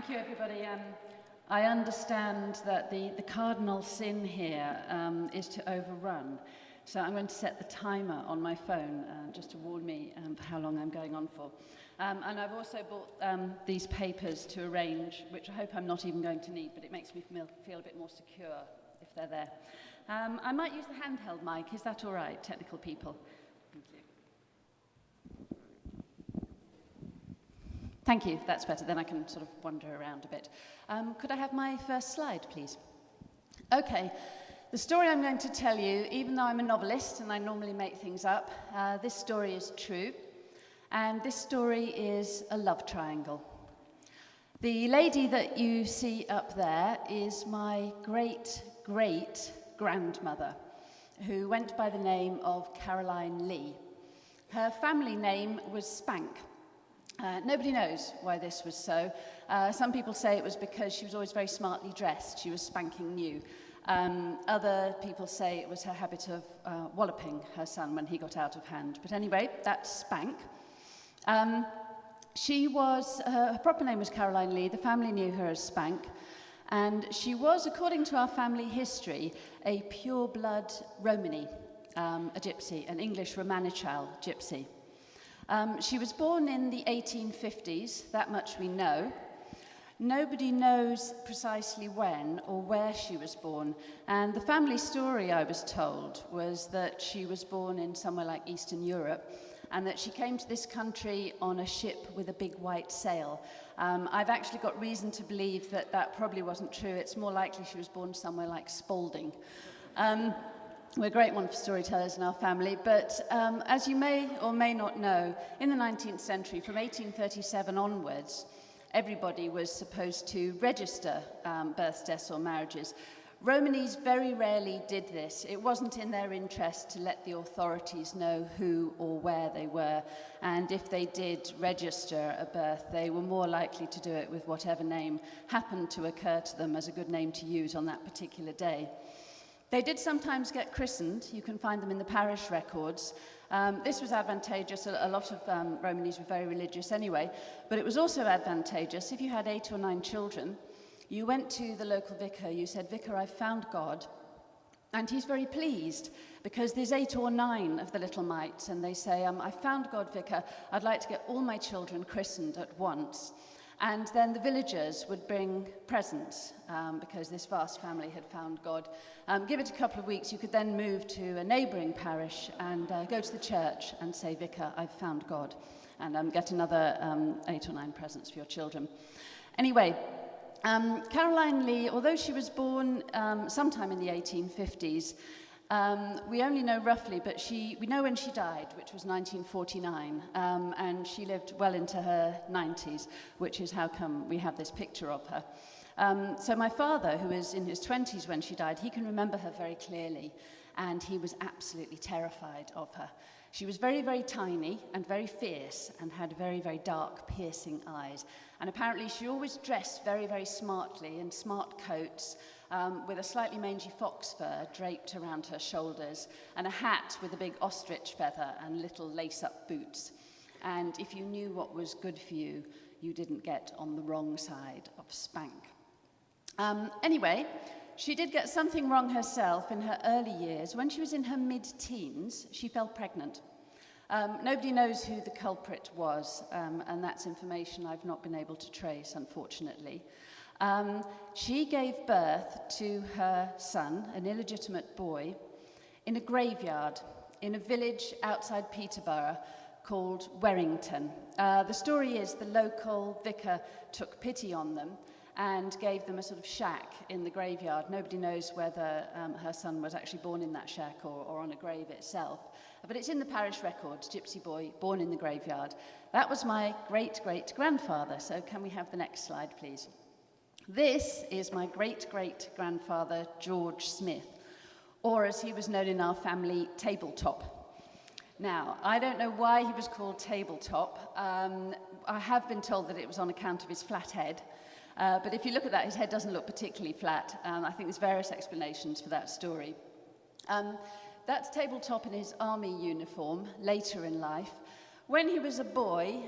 Thank you, everybody. I understand that the cardinal sin here is to overrun. So I'm going to set the timer on my phone just to warn me for how long I'm going on for. And I've also bought these papers to arrange, which I hope I'm not even going to need, but it makes me feel a bit more secure if they're there. I might use the handheld mic. Is that all right, technical people? Thank you. Thank you, that's better. Then I can sort of wander around a bit. Could I have my first slide, please? Okay, the story I'm going to tell you, even though I'm a novelist and I normally make things up, this story is true. And this story is a love triangle. The lady that you see up there is my great-great-grandmother, who went by the name of Caroline Lee. Her family name was Spank. Nobody knows why this was so. Some people say it was because she was always very smartly dressed. She was spanking new. Other people say it was her habit of walloping her son when he got out of hand. But anyway, that's Spank. Her proper name was Caroline Lee. The family knew her as Spank. And she was, according to our family history, a pure-blood Romany, a gypsy, an English Romanichal gypsy. She was born in the 1850s, that much we know. Nobody knows precisely when or where she was born, and the family story, I was told, was that she was born in somewhere like Eastern Europe, and that she came to this country on a ship with a big white sail. I've actually got reason to believe that that probably wasn't true. It's more likely she was born somewhere like Spalding. We're a great one for storytellers in our family, but as you may or may not know, in the 19th century, from 1837 onwards, everybody was supposed to register births, deaths, or marriages. Romanies very rarely did this. It wasn't in their interest to let the authorities know who or where they were, and if they did register a birth, they were more likely to do it with whatever name happened to occur to them as a good name to use on that particular day. They did sometimes get christened. You can find them in the parish records. This was advantageous. A lot of Romanies were very religious anyway, but it was also advantageous if you had 8 or 9 children. You went to the local vicar, you said, "Vicar, I've found God," and he's very pleased because there's 8 or 9 of the little mites, and they say, "I found God, Vicar. I'd like to get all my children christened at once." And then the villagers would bring presents because this vast family had found God. Give it a couple of weeks, you could then move to a neighbouring parish and go to the church and say, "Vicar, I've found God," and get another 8 or 9 presents for your children. Anyway, Caroline Lee, although she was born sometime in the 1850s, we only know roughly, but we know when she died, which was 1949, and she lived well into her 90s, which is how come we have this picture of her. So my father, who was in his 20s when she died, he can remember her very clearly, and he was absolutely terrified of her. She was very, very tiny and very fierce and had very, very dark, piercing eyes. And apparently she always dressed very, very smartly in smart coats, with a slightly mangy fox fur draped around her shoulders, and a hat with a big ostrich feather and little lace-up boots. And if you knew what was good for you, you didn't get on the wrong side of Spank. Anyway, she did get something wrong herself in her early years. When she was in her mid-teens, she fell pregnant. Nobody knows who the culprit was, and that's information I've not been able to trace, unfortunately. She gave birth to her son, an illegitimate boy, in a graveyard in a village outside Peterborough called Werrington. The story is the local vicar took pity on them and gave them a sort of shack in the graveyard. Nobody knows whether her son was actually born in that shack or on a grave itself. But it's in the parish records, gypsy boy, born in the graveyard. That was my great-great-grandfather. So can we have the next slide, please? This is my great-great-grandfather, George Smith, or as he was known in our family, Tabletop. Now, I don't know why he was called Tabletop. I have been told that it was on account of his flat head. But if you look at that, his head doesn't look particularly flat. I think there's various explanations for that story. That's Tabletop in his army uniform later in life. When he was a boy,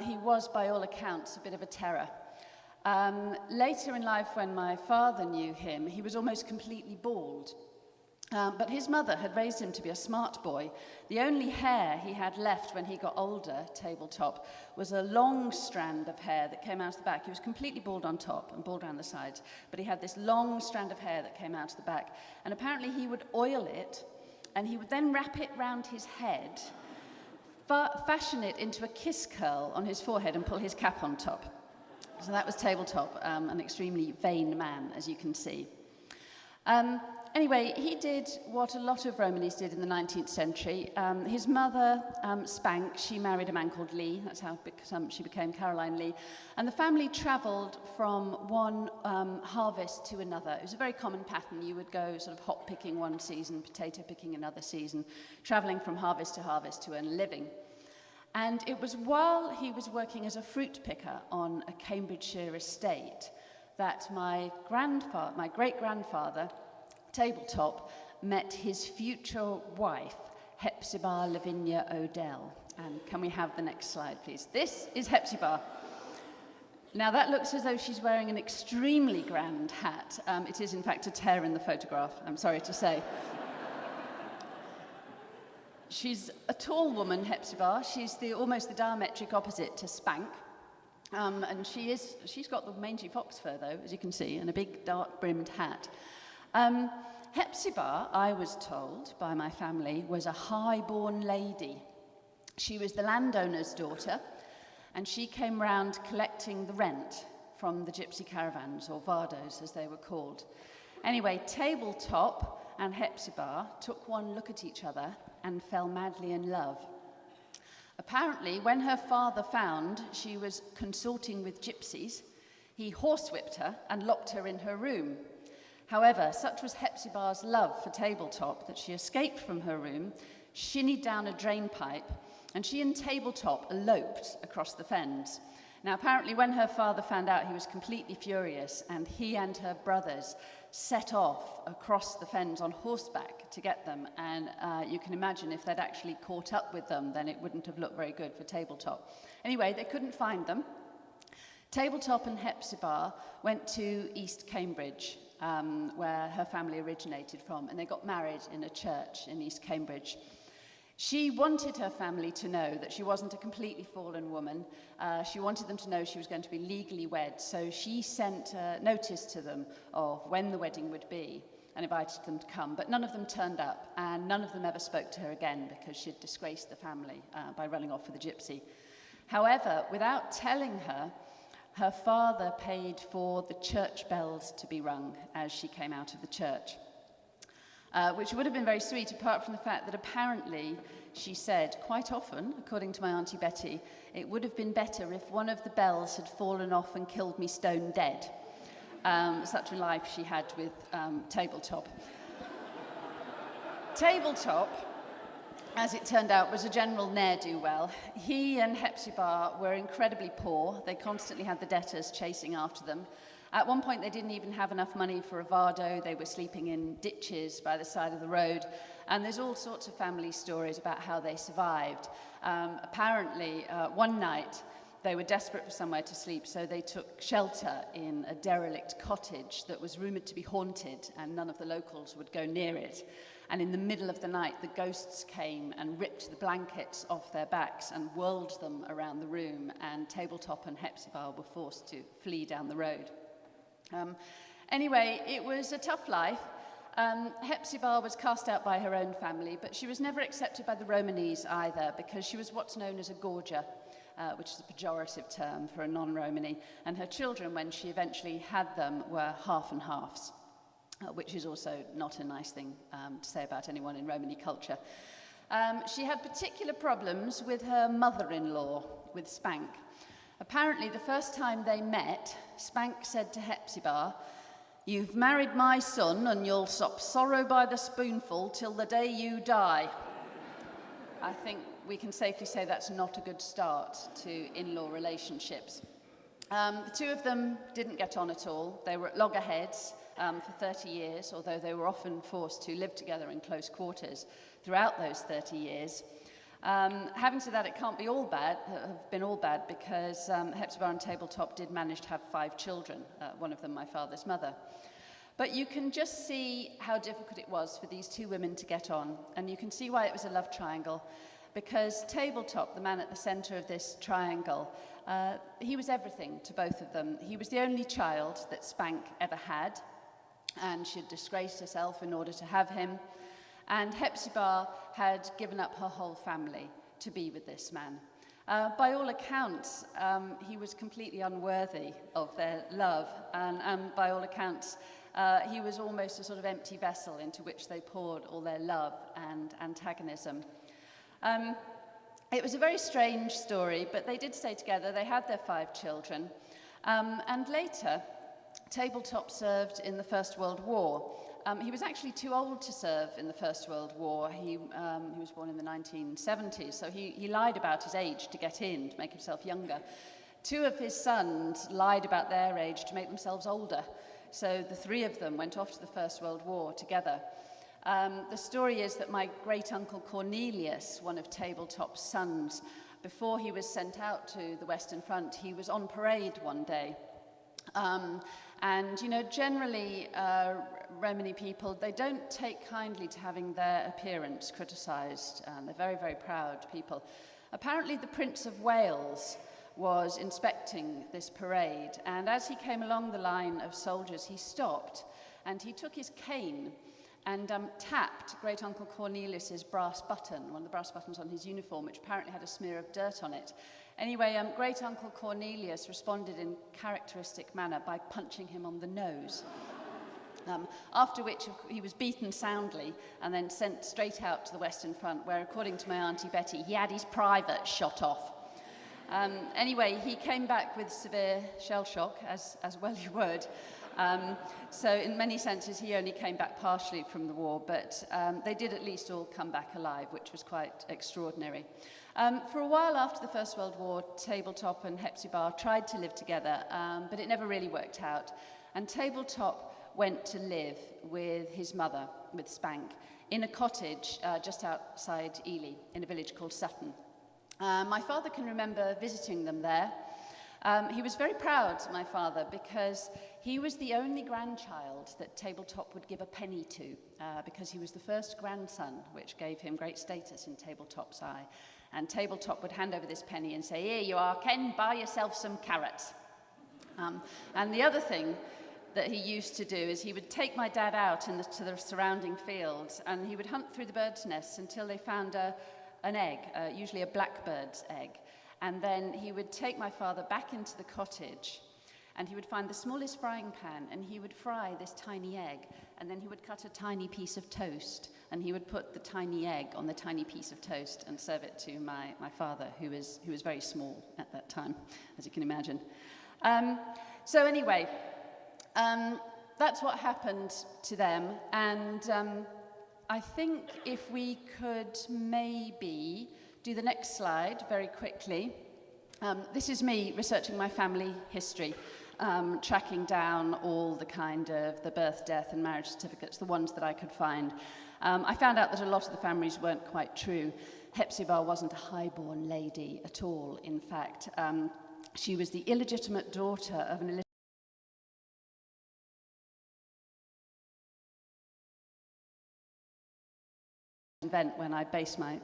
he was, by all accounts, a bit of a terror. Later in life, when my father knew him, he was almost completely bald. But his mother had raised him to be a smart boy. The only hair he had left when he got older, tabletop, was a long strand of hair that came out of the back. He was completely bald on top and bald around the sides, but he had this long strand of hair that came out of the back. And apparently he would oil it, and he would then wrap it round his head, fashion it into a kiss curl on his forehead, and pull his cap on top. So that was tabletop, an extremely vain man, as you can see. Anyway, he did what a lot of Romanis did in the 19th century. His mother, Spank, she married a man called Lee. That's how she became Caroline Lee. And the family travelled from one harvest to another. It was a very common pattern. You would go sort of hop picking one season, potato picking another season, travelling from harvest to earn a living. And it was while he was working as a fruit picker on a Cambridgeshire estate that my great-grandfather, Tabletop, met his future wife, Hepzibah Lavinia Odell. And can we have the next slide, please? This is Hepzibah. Now, that looks as though she's wearing an extremely grand hat. It is, in fact, a tear in the photograph, I'm sorry to say. She's a tall woman, Hepzibah. She's almost the diametric opposite to Spank. And she's got the mangy fox fur, though, as you can see, and a big dark-brimmed hat. Hepzibah, I was told by my family, was a high-born lady. She was the landowner's daughter, and she came round collecting the rent from the gypsy caravans, or vardos, as they were called. Anyway, Tabletop and Hepzibah took one look at each other and fell madly in love. Apparently, when her father found she was consorting with gypsies, he horsewhipped her and locked her in her room. However, such was Hepzibah's love for Tabletop that she escaped from her room, shinnied down a drain pipe, and she and Tabletop eloped across the fens. Now, apparently, when her father found out, he was completely furious, and he and her brothers set off across the fens on horseback to get them. And you can imagine if they'd actually caught up with them, then it wouldn't have looked very good for Tabletop. Anyway, they couldn't find them. Tabletop and Hepzibah went to East Cambridge, where her family originated from, and they got married in a church in East Cambridge. She wanted her family to know that she wasn't a completely fallen woman. She wanted them to know she was going to be legally wed, so she sent a notice to them of when the wedding would be and invited them to come, but none of them turned up, and none of them ever spoke to her again because she'd disgraced the family by running off with a gypsy. However, without telling her, her father paid for the church bells to be rung as she came out of the church, which would have been very sweet, apart from the fact that apparently she said quite often, according to my Auntie Betty, it would have been better if one of the bells had fallen off and killed me stone dead. Such a life she had with Tabletop. Tabletop, as it turned out, was a general ne'er-do-well. He and Hepzibah were incredibly poor. They constantly had the debtors chasing after them. At one point, they didn't even have enough money for a vardo. They were sleeping in ditches by the side of the road. And there's all sorts of family stories about how they survived. Apparently, one night, they were desperate for somewhere to sleep, so they took shelter in a derelict cottage that was rumoured to be haunted, and none of the locals would go near it. And in the middle of the night, the ghosts came and ripped the blankets off their backs and whirled them around the room, and Tabletop and Hepzibah were forced to flee down the road. Anyway, it was a tough life. Hepzibah was cast out by her own family, but she was never accepted by the Romanese either, because she was what's known as a gorger, which is a pejorative term for a non-Romany, and her children, when she eventually had them, were half and halves, which is also not a nice thing to say about anyone in Romany culture. She had particular problems with her mother-in-law, with Spank. Apparently, the first time they met, Spank said to Hepzibah, "You've married my son, and you'll sop sorrow by the spoonful till the day you die." I think we can safely say that's not a good start to in-law relationships. The two of them didn't get on at all. They were at loggerheads for 30 years, although they were often forced to live together in close quarters throughout those 30 years. Having said that, it can't be all bad, have been all bad, because Hepzibah and Tabletop did manage to have 5 children, one of them my father's mother. But you can just see how difficult it was for these 2 women to get on, and you can see why it was a love triangle, because Tabletop, the man at the centre of this triangle, he was everything to both of them. He was the only child that Spank ever had, and she had disgraced herself in order to have him. And Hepzibah had given up her whole family to be with this man. By all accounts, he was completely unworthy of their love, and by all accounts, he was almost a sort of empty vessel into which they poured all their love and antagonism. It was a very strange story, but they did stay together. They had their 5 children. And later, Tabletop served in the First World War. He was actually too old to serve in the First World War. He was born in the 1970s, so he lied about his age to get in, to make himself younger. 2 of his sons lied about their age to make themselves older. So the 3 of them went off to the First World War together. The story is that my great-uncle Cornelius, one of Tabletop's sons, before he was sent out to the Western Front, he was on parade one day. And, you know, generally, Romany people, they don't take kindly to having their appearance criticised. They're very, very proud people. Apparently, the Prince of Wales was inspecting this parade, and as he came along the line of soldiers, he stopped, and he took his cane and tapped Great-Uncle Cornelius's brass button, one of the brass buttons on his uniform, which apparently had a smear of dirt on it. Anyway, Great-Uncle Cornelius responded in characteristic manner by punching him on the nose. After which he was beaten soundly and then sent straight out to the Western Front, where, according to my Auntie Betty, he had his private shot off. Anyway, he came back with severe shell shock, as well he would. So in many senses, he only came back partially from the war, but they did at least all come back alive, which was quite extraordinary. For a while after the First World War, Tabletop and Hepzibah tried to live together, but it never really worked out. And Tabletop went to live with his mother, with Spank, in a cottage just outside Ely, in a village called Sutton. My father can remember visiting them there. He was very proud, my father, because he was the only grandchild that Tabletop would give a penny to, because he was the first grandson, which gave him great status in Tabletop's eye. And Tabletop would hand over this penny and say, "Here you are, Ken, buy yourself some carrots." And the other thing that he used to do is he would take my dad out to the surrounding fields, and he would hunt through the birds' nests until they found an egg, usually a blackbird's egg. And then he would take my father back into the cottage, and he would find the smallest frying pan, and he would fry this tiny egg, and then he would cut a tiny piece of toast, and he would put the tiny egg on the tiny piece of toast and serve it to my father, who was very small at that time, as you can imagine. So anyway, that's what happened to them, and I think if we could maybe do the next slide very quickly. This is me researching my family history, tracking down all the birth, death, and marriage certificates, the ones that I could find. I found out that a lot of the families weren't quite true. Hepzibah wasn't a highborn lady at all, in fact. She was the illegitimate daughter of an event when I based my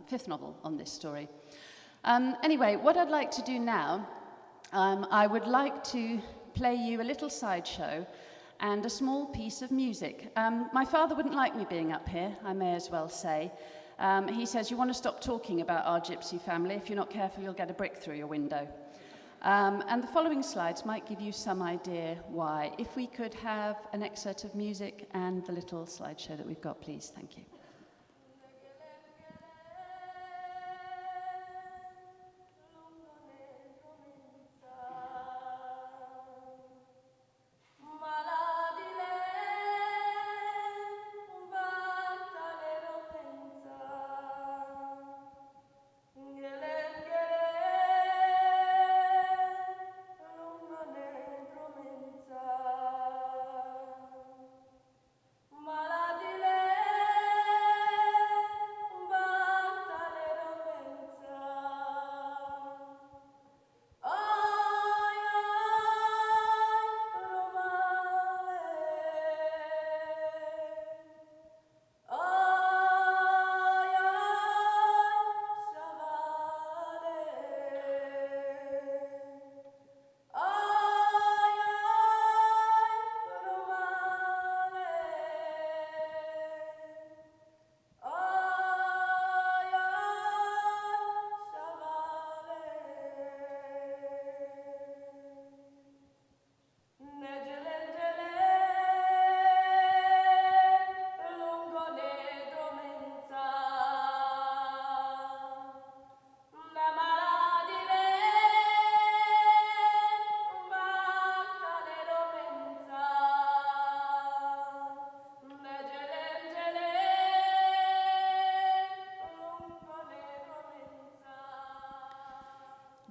fifth novel on this story. Anyway, what I'd like to do now, I would like to play you a little sideshow and a small piece of music. My father wouldn't like me being up here, I may as well say. He says, "You want to stop talking about our gypsy family. If you're not careful, you'll get a brick through your window." And the following slides might give you some idea why. If we could have an excerpt of music and the little slideshow that we've got, please. Thank you. Maladile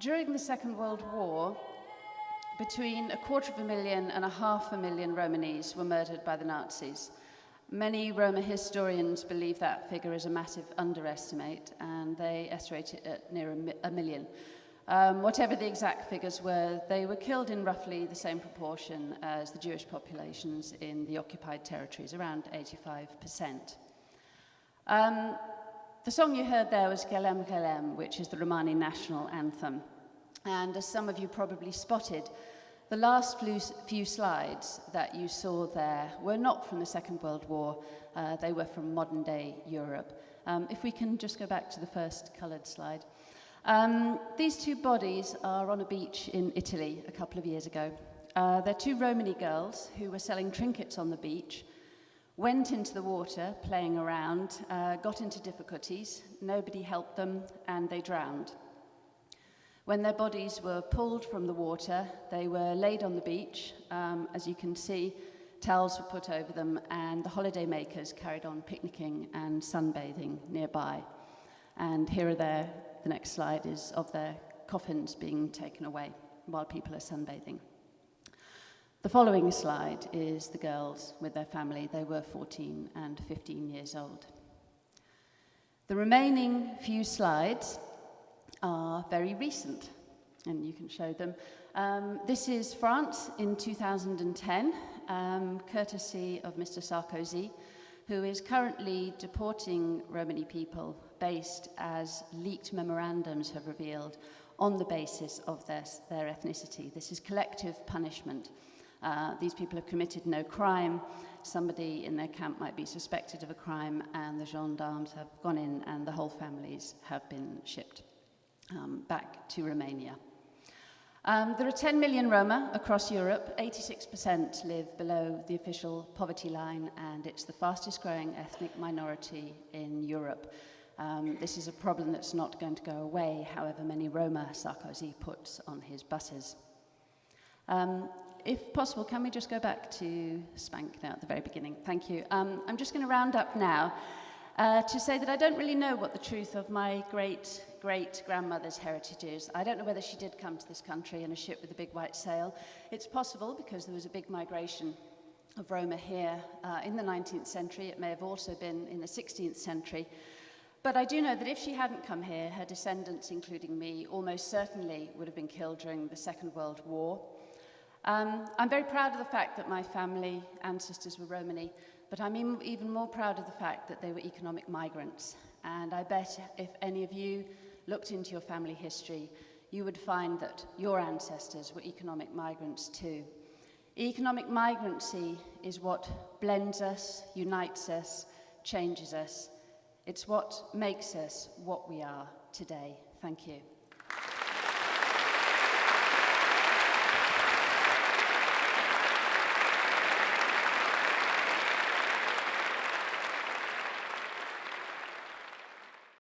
During the Second World War, between 250,000 and 500,000 Romanis were murdered by the Nazis. Many Roma historians believe that figure is a massive underestimate, and they estimate it at near a million. Whatever the exact figures were, they were killed in roughly the same proportion as the Jewish populations in the occupied territories, around 85%. The song you heard there was Gelem Gelem, which is the Romani national anthem. And as some of you probably spotted, the last few slides that you saw there were not from the Second World War, they were from modern-day Europe. If we can just go back to the first coloured slide. These two bodies are on a beach in Italy a couple of years ago. They're two Romany girls who were selling trinkets on the beach, went into the water, playing around, got into difficulties, nobody helped them, and they drowned. When their bodies were pulled from the water, they were laid on the beach. As you can see, towels were put over them, and the holiday makers carried on picnicking and sunbathing nearby. And here are the next slide is of their coffins being taken away while people are sunbathing. The following slide is the girls with their family. They were 14 and 15 years old. The remaining few slides are very recent, and you can show them. This is France in 2010, courtesy of Mr. Sarkozy, who is currently deporting Romani people based, as leaked memorandums have revealed, on the basis of their ethnicity. This is collective punishment. These people have committed no crime. Somebody in their camp might be suspected of a crime, and the gendarmes have gone in, and the whole families have been shipped back to Romania. There are 10 million Roma across Europe. 86% live below the official poverty line, and it's the fastest growing ethnic minority in Europe. This is a problem that's not going to go away, however many Roma Sarkozy puts on his buses. If possible, can we just go back to Spank now at the very beginning? Thank you. I'm just going to round up now to say that I don't really know what the truth of my great-great-grandmother's heritage is. I don't know whether she did come to this country in a ship with a big white sail. It's possible because there was a big migration of Roma here in the 19th century. It may have also been in the 16th century. But I do know that if she hadn't come here, her descendants, including me, almost certainly would have been killed during the Second World War. I'm very proud of the fact that my family ancestors were Romani, but I'm even more proud of the fact that they were economic migrants. And I bet if any of you looked into your family history, you would find that your ancestors were economic migrants too. Economic migrancy is what blends us, unites us, changes us. It's what makes us what we are today. Thank you.